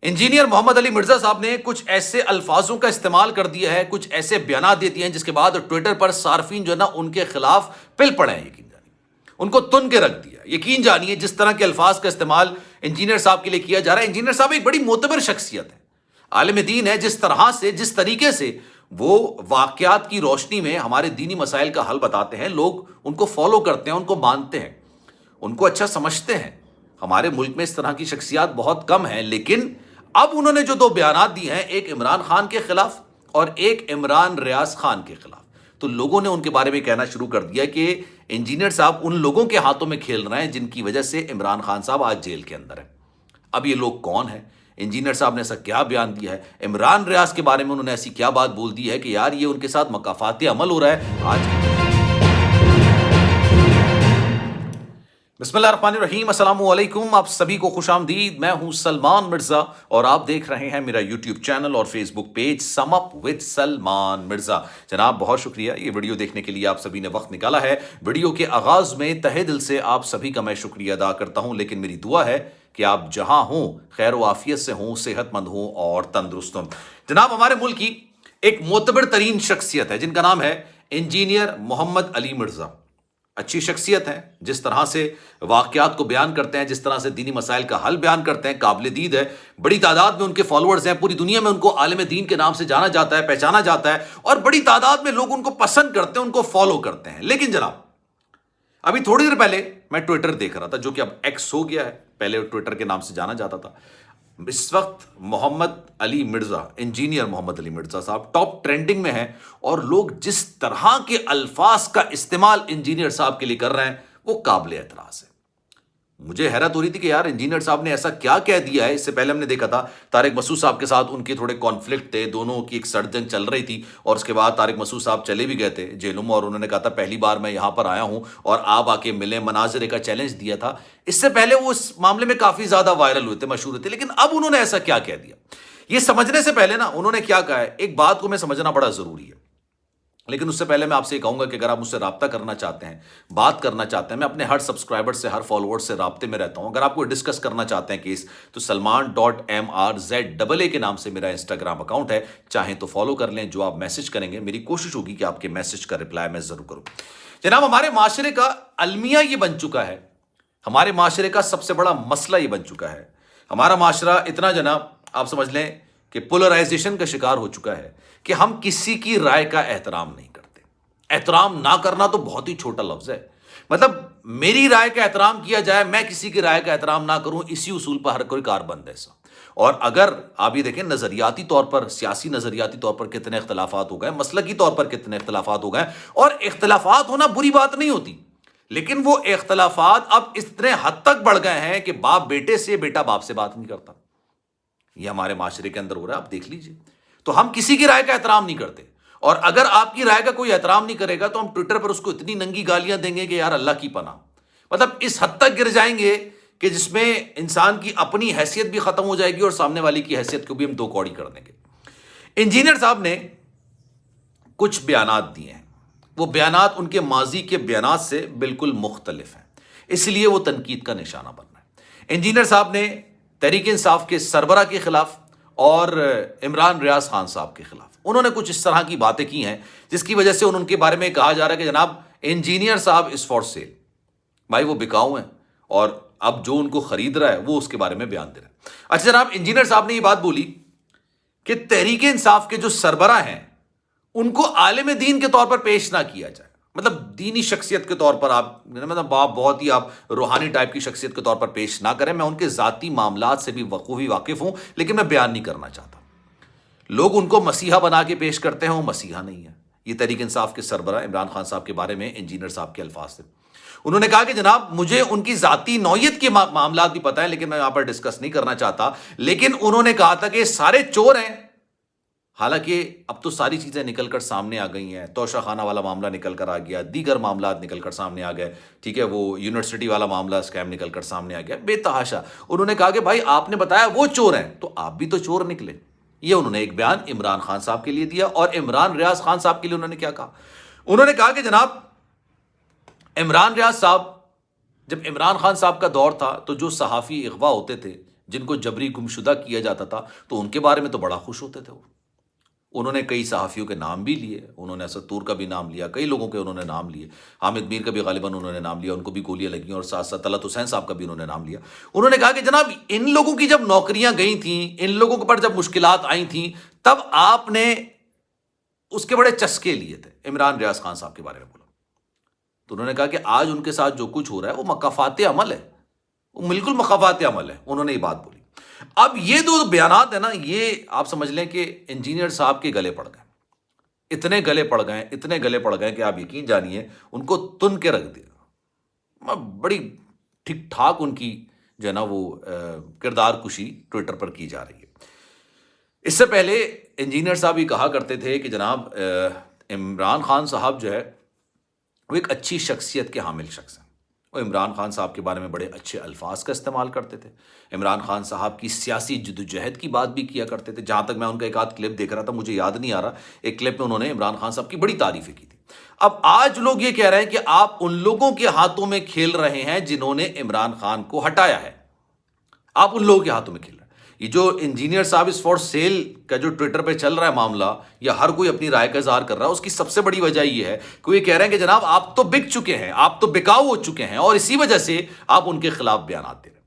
Engineer محمد علی مرزا صاحب نے کچھ ایسے الفاظوں کا استعمال کر دیا ہے، کچھ ایسے بیانات دے دیے ہیں جس کے بعد ٹویٹر پر صارفین جو ہے نا ان کے خلاف پل پڑے ہیں، یقین جانیے ان کو تن کے رکھ دیا۔ یقین جانیے جس طرح کے الفاظ کا استعمال انجینئر صاحب کے لیے کیا جا رہا ہے، انجینئر صاحب ایک بڑی معتبر شخصیت ہے، عالم دین ہے، جس طریقے سے وہ واقعات کی روشنی میں ہمارے دینی مسائل کا حل بتاتے ہیں، لوگ ان کو فالو کرتے ہیں، ان کو مانتے ہیں، ان کو اچھا سمجھتے ہیں۔ ہمارے ملک میں اس طرح کی شخصیات بہت کم ہیں، لیکن اب انہوں نے جو دو بیانات دیے ہیں، ایک عمران خان کے خلاف اور ایک عمران ریاض خان کے خلاف، تو لوگوں نے ان کے بارے میں کہنا شروع کر دیا کہ انجینئر صاحب ان لوگوں کے ہاتھوں میں کھیل رہے ہیں جن کی وجہ سے عمران خان صاحب آج جیل کے اندر ہیں۔ اب یہ لوگ کون ہیں؟ انجینئر صاحب نے ایسا کیا بیان دیا ہے؟ عمران ریاض کے بارے میں انہوں نے ایسی کیا بات بول دی ہے کہ یار یہ ان کے ساتھ مکافاتی عمل ہو رہا ہے آج۔ بسم اللہ الرحمن الرحیم، السلام علیکم، آپ سبھی کو خوش آمدید۔ میں ہوں سلمان مرزا اور آپ دیکھ رہے ہیں میرا یوٹیوب چینل اور Facebook page sum up with Salman Mirza. جناب بہت شکریہ یہ ویڈیو دیکھنے کے لیے، آپ سبھی نے وقت نکالا ہے۔ ویڈیو کے آغاز میں تہہ دل سے آپ سبھی کا میں شکریہ ادا کرتا ہوں، لیکن میری دعا ہے کہ آپ جہاں ہوں خیر و عافیت سے ہوں، صحت مند ہوں اور تندرست ہوں۔ جناب ہمارے ملک کی ایک معتبر ترین شخصیت ہے جن کا نام ہے انجینئر محمد علی مرزا۔ اچھی شخصیت ہے، جس طرح سے واقعات کو بیان کرتے ہیں، جس طرح سے دینی مسائل کا حل بیان کرتے ہیں، قابل دید ہے۔ بڑی تعداد میں ان کے فالوورز ہیں، پوری دنیا میں ان کو عالم دین کے نام سے جانا جاتا ہے، پہچانا جاتا ہے، اور بڑی تعداد میں لوگ ان کو پسند کرتے ہیں، ان کو فالو کرتے ہیں۔ لیکن جناب ابھی تھوڑی دیر پہلے میں ٹویٹر دیکھ رہا تھا، جو کہ اب ایکس ہو گیا ہے، پہلے ٹویٹر کے نام سے جانا جاتا تھا۔ اس وقت محمد علی مرزا، انجینئر محمد علی مرزا صاحب ٹاپ ٹرینڈنگ میں ہیں، اور لوگ جس طرح کے الفاظ کا استعمال انجینئر صاحب کے لیے کر رہے ہیں وہ قابل اعتراض ہے۔ مجھے حیرت ہو رہی تھی کہ یار انجینئر صاحب نے ایسا کیا کہہ دیا ہے۔ اس سے پہلے ہم نے دیکھا تھا طارق مسعود صاحب کے ساتھ ان کے تھوڑے کانفلکٹ تھے، دونوں کی ایک سڑ جنگ چل رہی تھی، اور اس کے بعد طارق مسعود صاحب چلے بھی گئے تھے جیلوں میں، اور انہوں نے کہا تھا پہلی بار میں یہاں پر آیا ہوں اور آپ آ کے ملیں، مناظرے کا چیلنج دیا تھا۔ اس سے پہلے وہ اس معاملے میں کافی زیادہ وائرل ہوئے تھے، مشہور تھے، لیکن اب انہوں نے ایسا کیا کہہ دیا؟ یہ سمجھنے سے پہلے نا انہوں نے کیا کہا ہے، ایک بات کو میں سمجھنا بڑا ضروری ہے، لیکن اس سے پہلے میں آپ سے یہ کہوں گا کہ اگر آپ مجھ سے رابطہ کرنا چاہتے ہیں، بات کرنا چاہتے ہیں، میں اپنے ہر سبسکرائبر سے، ہر فالوور سے رابطے میں رہتا ہوں۔ اگر آپ کو ڈسکس کرنا چاہتے ہیں کیس، تو salman.mrza کے نام سے میرا انسٹاگرام اکاؤنٹ ہے، چاہیں تو فالو کر لیں۔ جو آپ میسج کریں گے میری کوشش ہوگی کہ آپ کے میسج کا رپلائی میں ضرور کروں۔ جناب ہمارے معاشرے کا المیہ یہ بن چکا ہے، ہمارے معاشرے کا سب سے بڑا مسئلہ یہ بن چکا ہے، ہمارا معاشرہ اتنا جناب آپ سمجھ لیں کہ پولرائزیشن کا شکار ہو چکا ہے کہ ہم کسی کی رائے کا احترام نہیں کرتے۔ احترام نہ کرنا تو بہت ہی چھوٹا لفظ ہے، مطلب میری رائے کا احترام کیا جائے، میں کسی کی رائے کا احترام نہ کروں، اسی اصول پر ہر کوئی کاربند ہے۔ اور اگر آپ یہ دیکھیں نظریاتی طور پر، سیاسی نظریاتی طور پر کتنے اختلافات ہو گئے، مسلکی طور پر کتنے اختلافات ہو گئے، اور اختلافات ہونا بری بات نہیں ہوتی، لیکن وہ اختلافات اب اتنے حد تک بڑھ گئے ہیں کہ باپ بیٹے سے، بیٹا باپ سے بات نہیں کرتا۔ یہ ہمارے معاشرے کے اندر ہو رہا ہے، آپ دیکھ لیجئے۔ تو ہم کسی کی رائے کا احترام نہیں کرتے، اور اگر آپ کی رائے کا کوئی احترام نہیں کرے گا تو ہم ٹویٹر پر اس کو اتنی ننگی گالیاں دیں گے کہ یار اللہ کی پناہ، مطلب اس حد تک گر جائیں گے کہ جس میں انسان کی اپنی حیثیت بھی ختم ہو جائے گی اور سامنے والی کی حیثیت کو بھی ہم دو کوڑی کر دیں گے۔ انجینئر صاحب نے کچھ بیانات دیے ہیں، وہ بیانات ان کے ماضی کے بیانات سے بالکل مختلف ہیں، اس لیے وہ تنقید کا نشانہ بن رہا ہے۔ انجینئر صاحب نے تحریک انصاف کے سربراہ کے خلاف اور عمران ریاض خان صاحب کے خلاف انہوں نے کچھ اس طرح کی باتیں کی ہیں جس کی وجہ سے ان کے بارے میں کہا جا رہا ہے کہ جناب انجینئر صاحب از فار سیل، بھائی وہ بکاؤ ہیں، اور اب جو ان کو خرید رہا ہے وہ اس کے بارے میں بیان دے رہا ہے۔ اچھا جناب انجینئر صاحب نے یہ بات بولی کہ تحریک انصاف کے جو سربراہ ہیں ان کو عالم دین کے طور پر پیش نہ کیا جائے، مطلب دینی شخصیت کے طور پر آپ، مطلب بہت ہی آپ روحانی ٹائپ کی شخصیت کے طور پر پیش نہ کریں۔ میں ان کے ذاتی معاملات سے بھی بخوبی واقف ہوں، لیکن میں بیان نہیں کرنا چاہتا۔ لوگ ان کو مسیحا بنا کے پیش کرتے ہیں، وہ مسیحا نہیں ہے۔ یہ تحریک انصاف کے سربراہ عمران خان صاحب کے بارے میں انجینئر صاحب کے الفاظ تھے۔ انہوں نے کہا کہ جناب مجھے ان کی ذاتی نوعیت کے معاملات بھی پتہ ہیں، لیکن میں یہاں پر ڈسکس نہیں کرنا چاہتا۔ لیکن انہوں نے کہا تھا کہ سارے چور ہیں، حالانکہ اب تو ساری چیزیں نکل کر سامنے آ گئی ہیں، توشہ خانہ والا معاملہ نکل کر آ گیا، دیگر معاملات نکل کر سامنے آ گئے، ٹھیک ہے، وہ یونیورسٹی والا معاملہ اسکیم نکل کر سامنے آ گیا، بے تحاشا۔ انہوں نے کہا کہ بھائی آپ نے بتایا وہ چور ہیں، تو آپ بھی تو چور نکلے۔ یہ انہوں نے ایک بیان عمران خان صاحب کے لیے دیا، اور عمران ریاض خان صاحب کے لیے انہوں نے کیا کہا؟ انہوں نے کہا کہ جناب عمران ریاض صاحب، جب عمران خان صاحب کا دور تھا تو جو صحافی اغوا ہوتے تھے، جن کو جبری گمشدہ کیا جاتا تھا تو ان کے بارے میں تو بڑا خوش ہوتے تھے وہ. انہوں نے کئی صحافیوں کے نام بھی لیے, انہوں نے اسد طور کا بھی نام لیا, کئی لوگوں کے انہوں نے نام لیے, حامد میر کا بھی غالباً انہوں نے نام لیا, ان کو بھی گولیاں لگیں, اور ساتھ ساتھ طلعت حسین صاحب کا بھی انہوں نے نام لیا. انہوں نے کہا کہ جناب ان لوگوں کی جب نوکریاں گئی تھیں, ان لوگوں کے پر جب مشکلات آئی تھیں, تب آپ نے اس کے بڑے چسکے لیے تھے. عمران ریاض خان صاحب کے بارے میں بولا تو انہوں نے کہا کہ آج ان کے ساتھ جو کچھ ہو رہا ہے وہ مکافات عمل ہے, وہ بالکل مکافات عمل ہے. انہوں نے یہ بات بولی. اب یہ دو بیانات ہیں نا, یہ آپ سمجھ لیں کہ انجینئر صاحب کے گلے پڑ گئے, اتنے گلے پڑ گئے کہ آپ یقین جانیے ان کو تن کے رکھ دیا. بڑی ٹھیک ٹھاک ان کی جو ہے نا وہ کردار کشی ٹویٹر پر کی جا رہی ہے. اس سے پہلے انجینئر صاحب یہ کہا کرتے تھے کہ جناب عمران خان صاحب جو ہے وہ ایک اچھی شخصیت کے حامل شخص ہیں. وہ عمران خان صاحب کے بارے میں بڑے اچھے الفاظ کا استعمال کرتے تھے. عمران خان صاحب کی سیاسی جدوجہد کی بات بھی کیا کرتے تھے. جہاں تک میں ان کا ایک آدھ کلپ دیکھ رہا تھا, مجھے یاد نہیں آ رہا, ایک کلپ میں انہوں نے عمران خان صاحب کی بڑی تعریفیں کی تھی. اب آج لوگ یہ کہہ رہے ہیں کہ آپ ان لوگوں کے ہاتھوں میں کھیل رہے ہیں جنہوں نے عمران خان کو ہٹایا ہے. آپ ان لوگوں کے ہاتھوں میں کھیل رہے ہیں. یہ جو انجینئر صاحب اس فار سیل کا جو ٹویٹر پہ چل رہا ہے معاملہ, یا ہر کوئی اپنی رائے کا اظہار کر رہا ہے, اس کی سب سے بڑی وجہ یہ ہے کہ وہ یہ کہہ رہے ہیں کہ جناب آپ تو بک چکے ہیں, آپ تو بکاؤ ہو چکے ہیں, اور اسی وجہ سے آپ ان کے خلاف بیانات دے رہے ہیں.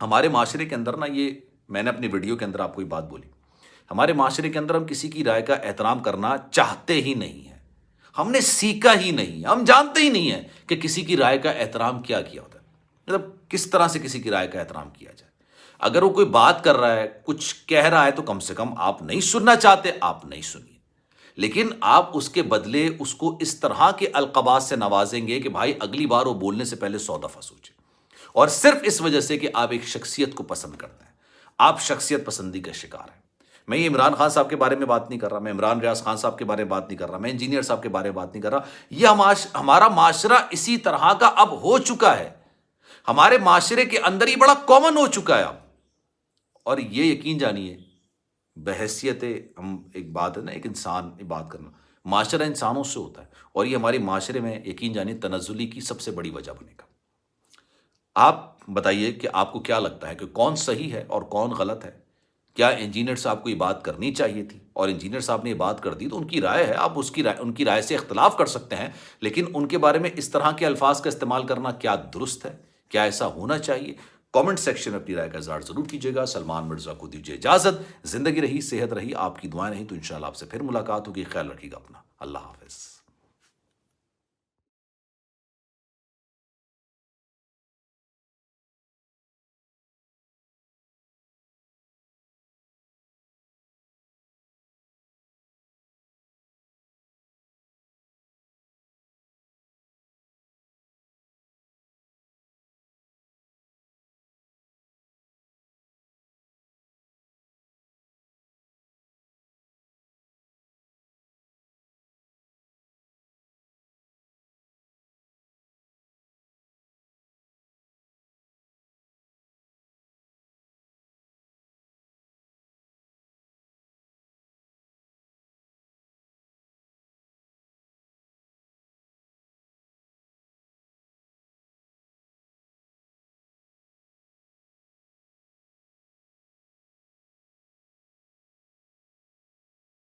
ہمارے معاشرے کے اندر نا, یہ میں نے اپنی ویڈیو کے اندر آپ کو یہ بات بولی, ہمارے معاشرے کے اندر ہم کسی کی رائے کا احترام کرنا چاہتے ہی نہیں ہیں. ہم نے سیکھا ہی نہیں, ہم جانتے ہی نہیں ہیں کہ کسی کی رائے کا احترام کیا ہوتا ہے, مطلب کس طرح سے کسی کی رائے کا احترام کیا جائے. اگر وہ کوئی بات کر رہا ہے, کچھ کہہ رہا ہے, تو کم سے کم آپ نہیں سننا چاہتے, آپ نہیں سنیے. لیکن آپ اس کے بدلے اس کو اس طرح کے القابات سے نوازیں گے کہ بھائی اگلی بار وہ بولنے سے پہلے 100 دفعہ سوچے, اور صرف اس وجہ سے کہ آپ ایک شخصیت کو پسند کرتے ہیں, آپ شخصیت پسندی کا شکار ہیں. میں یہ عمران خان صاحب کے بارے میں بات نہیں کر رہا, میں عمران ریاض خان صاحب کے بارے میں بات نہیں کر رہا, میں انجینئر صاحب کے بارے میں بات نہیں کر رہا. یہ ہمارا معاشرہ اسی طرح کا اب ہو چکا ہے. ہمارے معاشرے کے اندر یہ بڑا کامن ہو چکا ہے اب. اور یہ یقین جانیے, بحیثیت ہم ایک بات ہے نا, ایک انسان بات کرنا, معاشرہ انسانوں سے ہوتا ہے, اور یہ ہمارے معاشرے میں یقین جانیے تنزلی کی سب سے بڑی وجہ بنے گا. آپ بتائیے کہ آپ کو کیا لگتا ہے کہ کون صحیح ہے اور کون غلط ہے؟ کیا انجینئر صاحب کو یہ بات کرنی چاہیے تھی, اور انجینئر صاحب نے یہ بات کر دی تو ان کی رائے ہے, آپ ان کی رائے سے اختلاف کر سکتے ہیں, لیکن ان کے بارے میں اس طرح کے الفاظ کا استعمال کرنا کیا درست ہے؟ کیا ایسا ہونا چاہیے؟ کامنٹ سیکشن میں اپنی رائے کا اظہار ضرور کیجیے گا. سلمان مرزا کو دیجیے اجازت. زندگی رہی, صحت رہی, آپ کی دعائیں رہیں تو انشاءاللہ آپ سے پھر ملاقات ہوگی. خیال رکھیے گا اپنا. اللہ حافظ.